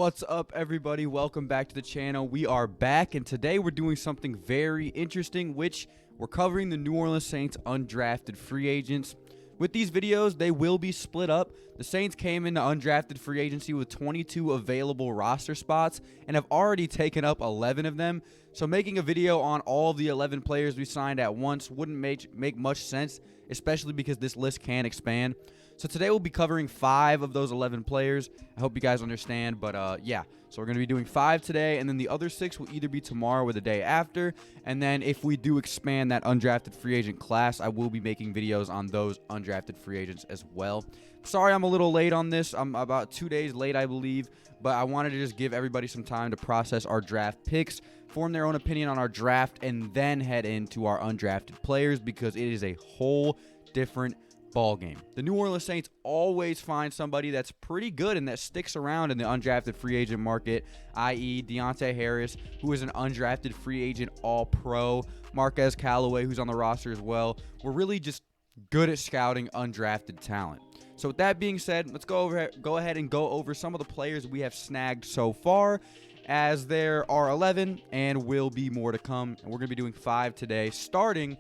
What's up, everybody? Welcome back to the channel. We are back, and today we're doing something very interesting, which we're covering the New Orleans Saints undrafted free agents. With these videos, they will be split up. The Saints came into undrafted free agency with 22 available roster spots and have already taken up 11 of them. So making a video on all the 11 players we signed at once wouldn't make much sense, especially because this list can expand. So today we'll be covering 5 of those 11 players. I hope you guys understand, but yeah. So we're going to be doing 5 today, and then the other 6 will either be tomorrow or the day after. And then if we do expand that undrafted free agent class, I will be making videos on those undrafted free agents as well. Sorry I'm a little late on this. I'm about 2 days late, I believe. But I wanted to just give everybody some time to process our draft picks, form their own opinion on our draft, and then head into our undrafted players because it is a whole different ball game. The New Orleans Saints always find somebody that's pretty good and that sticks around in the undrafted free agent market, i.e. Deontay Harris, who is an undrafted free agent all-pro, Marquez Callaway, who's on the roster as well. We're really just good at scouting undrafted talent. So with that being said, let's go ahead and go over some of the players we have snagged so far, as there are 11 and will be more to come. And we're going to be doing 5 today, starting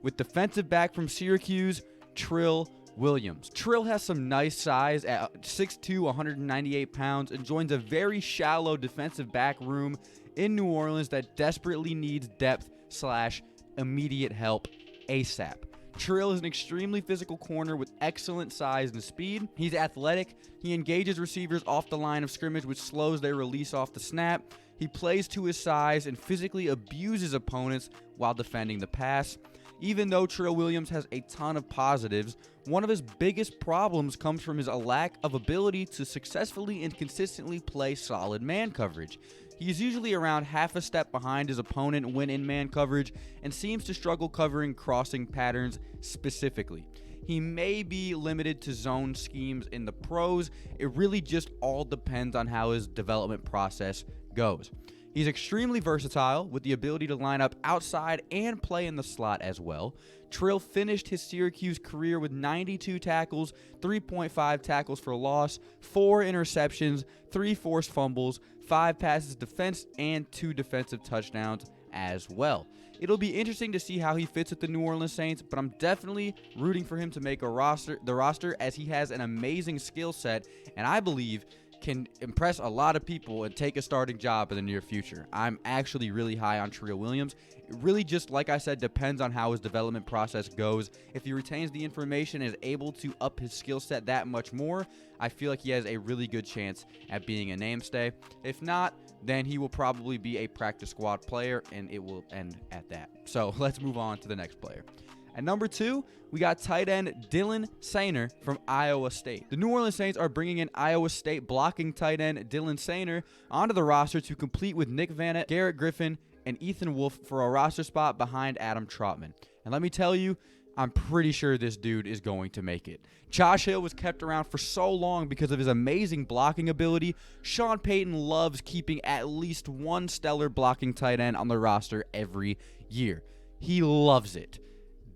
with defensive back from Syracuse, Trill Williams. Trill has some nice size at 6'2", 198 pounds, and joins a very shallow defensive back room in New Orleans that desperately needs depth/immediate help ASAP. Trill is an extremely physical corner with excellent size and speed. He's athletic. He engages receivers off the line of scrimmage, which slows their release off the snap. He plays to his size and physically abuses opponents while defending the pass. Even though Trill Williams has a ton of positives, one of his biggest problems comes from his lack of ability to successfully and consistently play solid man coverage. He is usually around half a step behind his opponent when in man coverage and seems to struggle covering crossing patterns specifically. He may be limited to zone schemes in the pros. It really just all depends on how his development process goes. He's extremely versatile with the ability to line up outside and play in the slot as well. Trill finished his Syracuse career with 92 tackles, 3.5 tackles for loss, 4 interceptions, 3 forced fumbles, 5 passes defense, and 2 defensive touchdowns as well. It'll be interesting to see how he fits with the New Orleans Saints, but I'm definitely rooting for him to make the roster as he has an amazing skill set, and I believe can impress a lot of people and take a starting job in the near future. I'm actually really high on Trill Williams. It really just, like I said, depends on how his development process goes. If he retains the information and is able to up his skill set that much more, I feel like he has a really good chance at being a namestay. If not, then he will probably be a practice squad player, and it will end at that. So let's move on to the next player. At number 2, we got tight end Dylan Soehner from Iowa State. The New Orleans Saints are bringing in Iowa State blocking tight end Dylan Soehner onto the roster to complete with Nick Vannett, Garrett Griffin, and Ethan Wolf for a roster spot behind Adam Trautman. And let me tell you, I'm pretty sure this dude is going to make it. Josh Hill was kept around for so long because of his amazing blocking ability. Sean Payton loves keeping at least one stellar blocking tight end on the roster every year. He loves it.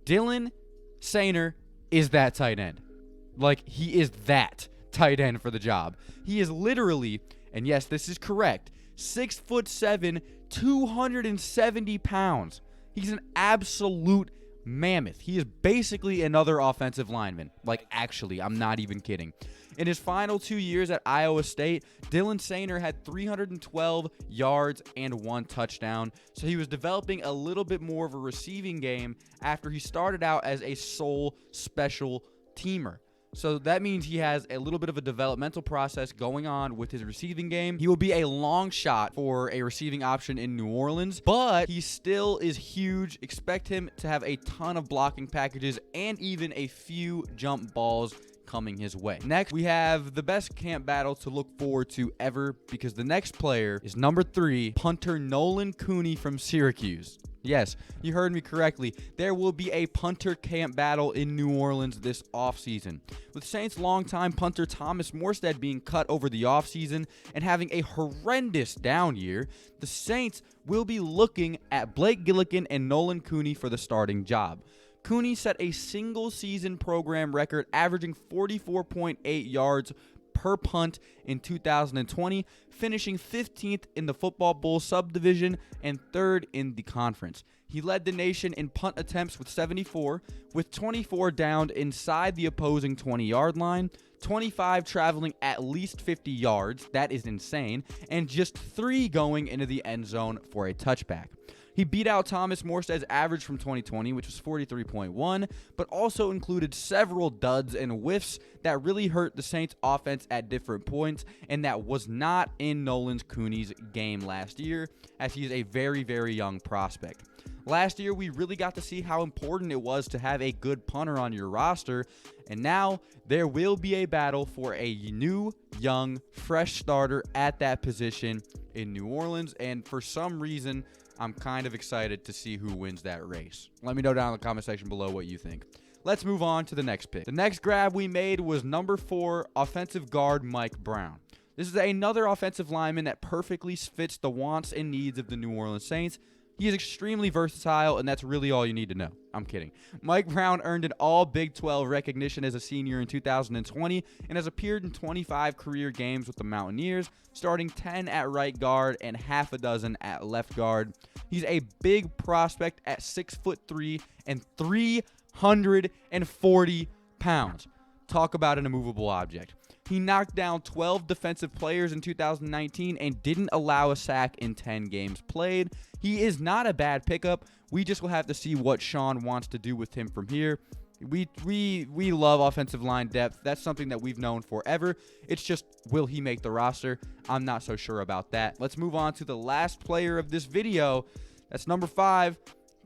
Dylan Soehner is that tight end. Like, he is that tight end for the job. He is literally, and yes, this is correct, 6'7", 270 pounds. He's an absolute mammoth. He is basically another offensive lineman. Like, actually, I'm not even kidding. In his final 2 years at Iowa State, Dylan Soehner had 312 yards and 1 touchdown, so he was developing a little bit more of a receiving game after he started out as a sole special teamer. So that means he has a little bit of a developmental process going on with his receiving game. He will be a long shot for a receiving option in New Orleans, but he still is huge. Expect him to have a ton of blocking packages and even a few jump balls coming his way. Next, we have the best camp battle to look forward to ever, because the next player is number 3, punter Nolan Cooney from Syracuse. Yes, you heard me correctly. There will be a punter camp battle in New Orleans this offseason. With Saints' longtime punter Thomas Morstead being cut over the offseason and having a horrendous down year, the Saints will be looking at Blake Gillikin and Nolan Cooney for the starting job. Cooney set a single-season program record, averaging 44.8 yards per punt in 2020, finishing 15th in the Football Bowl subdivision and 3rd in the conference. He led the nation in punt attempts with 74, with 24 downed inside the opposing 20-yard line, 25 traveling at least 50 yards, that is insane, and just 3 going into the end zone for a touchback. He beat out Thomas Morstead's average from 2020, which was 43.1, but also included several duds and whiffs that really hurt the Saints offense at different points, and that was not in Nolan Cooney's game last year, as he is a very, very young prospect. Last year, we really got to see how important it was to have a good punter on your roster, and now there will be a battle for a new, young, fresh starter at that position in New Orleans, and for some reason, I'm kind of excited to see who wins that race. Let me know down in the comment section below what you think. Let's move on to the next pick. The next grab we made was number 4, offensive guard Mike Brown. This is another offensive lineman that perfectly fits the wants and needs of the New Orleans Saints. He is extremely versatile, and that's really all you need to know. I'm kidding. Mike Brown earned an all Big 12 recognition as a senior in 2020 and has appeared in 25 career games with the Mountaineers, starting 10 at right guard and half a dozen at left guard. He's a big prospect at 6'3" and 340 pounds. Talk about an immovable object. He knocked down 12 defensive players in 2019 and didn't allow a sack in 10 games played. He is not a bad pickup. We just will have to see what Sean wants to do with him from here. We love offensive line depth. That's something that we've known forever. It's just, will he make the roster? I'm not so sure about that. Let's move on to the last player of this video. That's number 5.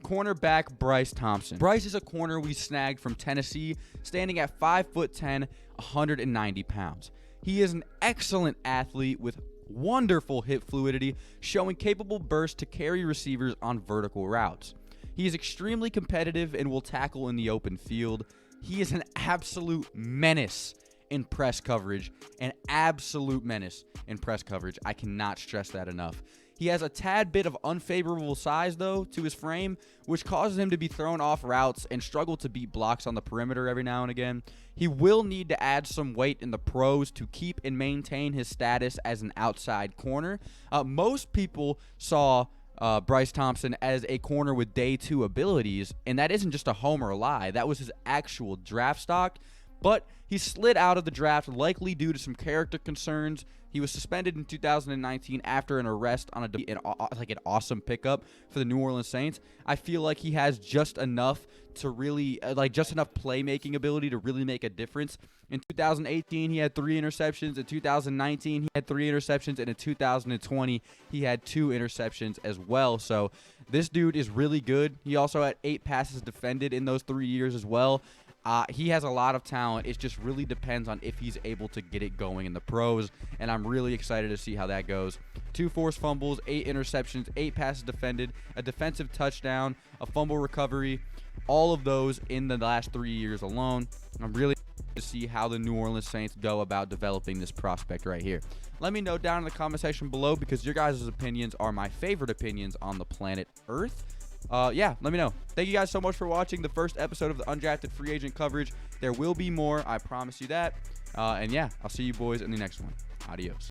Cornerback Bryce Thompson. Bryce is a corner we snagged from Tennessee, standing at 5'10", 190 pounds. He is an excellent athlete with wonderful hip fluidity, showing capable bursts to carry receivers on vertical routes. He is extremely competitive and will tackle in the open field. He is an absolute menace in press coverage. I cannot stress that enough. He has a tad bit of unfavorable size, though, to his frame, which causes him to be thrown off routes and struggle to beat blocks on the perimeter every now and again. He will need to add some weight in the pros to keep and maintain his status as an outside corner. Most people saw Bryce Thompson as a corner with day 2 abilities, and that isn't just a homer lie. That was his actual draft stock. But he slid out of the draft, likely due to some character concerns. He was suspended in 2019 after an arrest on an awesome pickup for the New Orleans Saints. I feel like he has just enough to really, just enough playmaking ability to really make a difference. In 2018, he had 3 interceptions. In 2019, he had 3 interceptions. And in 2020, he had 2 interceptions as well. So this dude is really good. He also had 8 passes defended in those 3 years as well. He has a lot of talent. It just really depends on if he's able to get it going in the pros, and I'm really excited to see how that goes. 2 forced fumbles, 8 interceptions, 8 passes defended, a defensive touchdown, a fumble recovery, all of those in the last 3 years alone. I'm really excited to see how the New Orleans Saints go about developing this prospect right here. Let me know down in the comment section below, because your guys' opinions are my favorite opinions on the planet Earth. Yeah, let me know. Thank you guys so much for watching the first episode of the Undrafted Free Agent coverage. There will be more, I promise you that. And yeah, I'll see you boys in the next one. Adios.